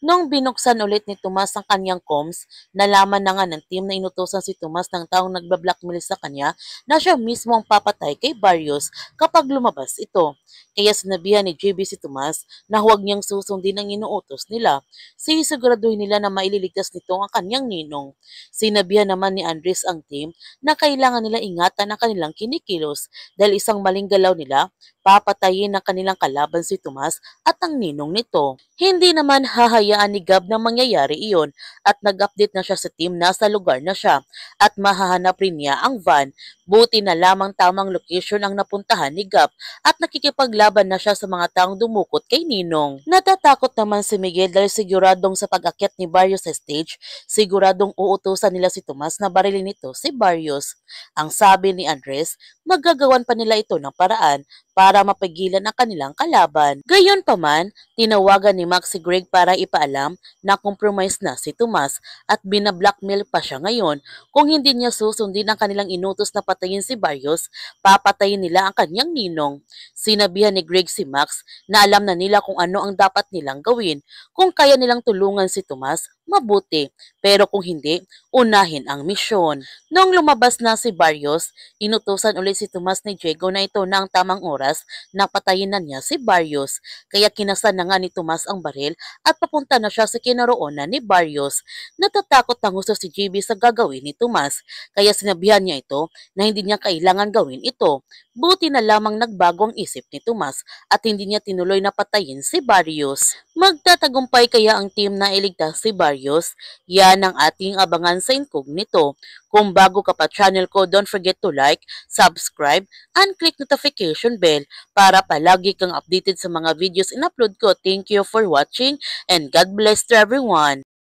Nung binuksan ulit ni Tomas ang kanyang comms, nalaman na nga ng team na inutusan si Tomas ng taong nagbablackmail sa kanya na siya mismo ang papatay kay Barrios kapag lumabas ito. Kaya sinabihan ni JB si Tomas na huwag niyang susundin ang inuutos nila. Sisiguraduhin nila na maililigtas nito ang kanyang ninong. Sinabihan naman ni Andres ang team na kailangan nila ingatan ang kanilang kinikilos dahil isang maling galaw nila, papatayin ng kanilang kalaban si Tomas at ang ninong nito. Hindi naman hahayaan ni Gab na mangyayari iyon at nag-update na siya sa team na sa lugar na siya at mahahanap rin niya ang van. Buti na lamang tamang location ang napuntahan ni Gab at nakikipaglaban na siya sa mga taong dumukot kay Ninong. Natatakot naman si Miguel dahil siguradong sa pag-akyat ni Barrios sa stage, siguradong uutusan nila si Tomas na barilin nito si Barrios. Ang sabi ni Andres, magagawan pa nila ito ng paraan para mapigilan ang kanilang kalaban. Gayon pa man, tinawagan ni Max si Greg para ipaalam na compromise na si Tomas at binablockmail pa siya ngayon. Kung hindi niya susundin ang kanilang inutos na patayin si Barrios, papatayin nila ang kanyang ninong. Sinabihan ni Greg si Max na alam na nila kung ano ang dapat nilang gawin. Kung kaya nilang tulungan si Tomas, mabuti. Pero kung hindi, unahin ang misyon. Nung lumabas na si Barrios, inutusan ulit si Tomas ni Diego na ito na ang tamang oras na patayin na niya si Barrios. Kaya kinasan na nga ni Tomas ang baril at papunta na siya sa kinaroonan ni Barrios. Natatakot ang gusto si JB sa gagawin ni Tomas. Kaya sinabihan niya ito na hindi niya kailangan gawin ito. Buti na lamang nagbago ang isip ni Tomas at hindi niya tinuloy na patayin si Barrios. Magtatagumpay kaya ang team na iligtas si Barrios? Yan ang ating abangan sa Incognito. Kung bago ka pa channel ko, don't forget to like, subscribe, and click notification bell para palagi kang updated sa mga videos in-upload ko. Thank you for watching and God bless to everyone.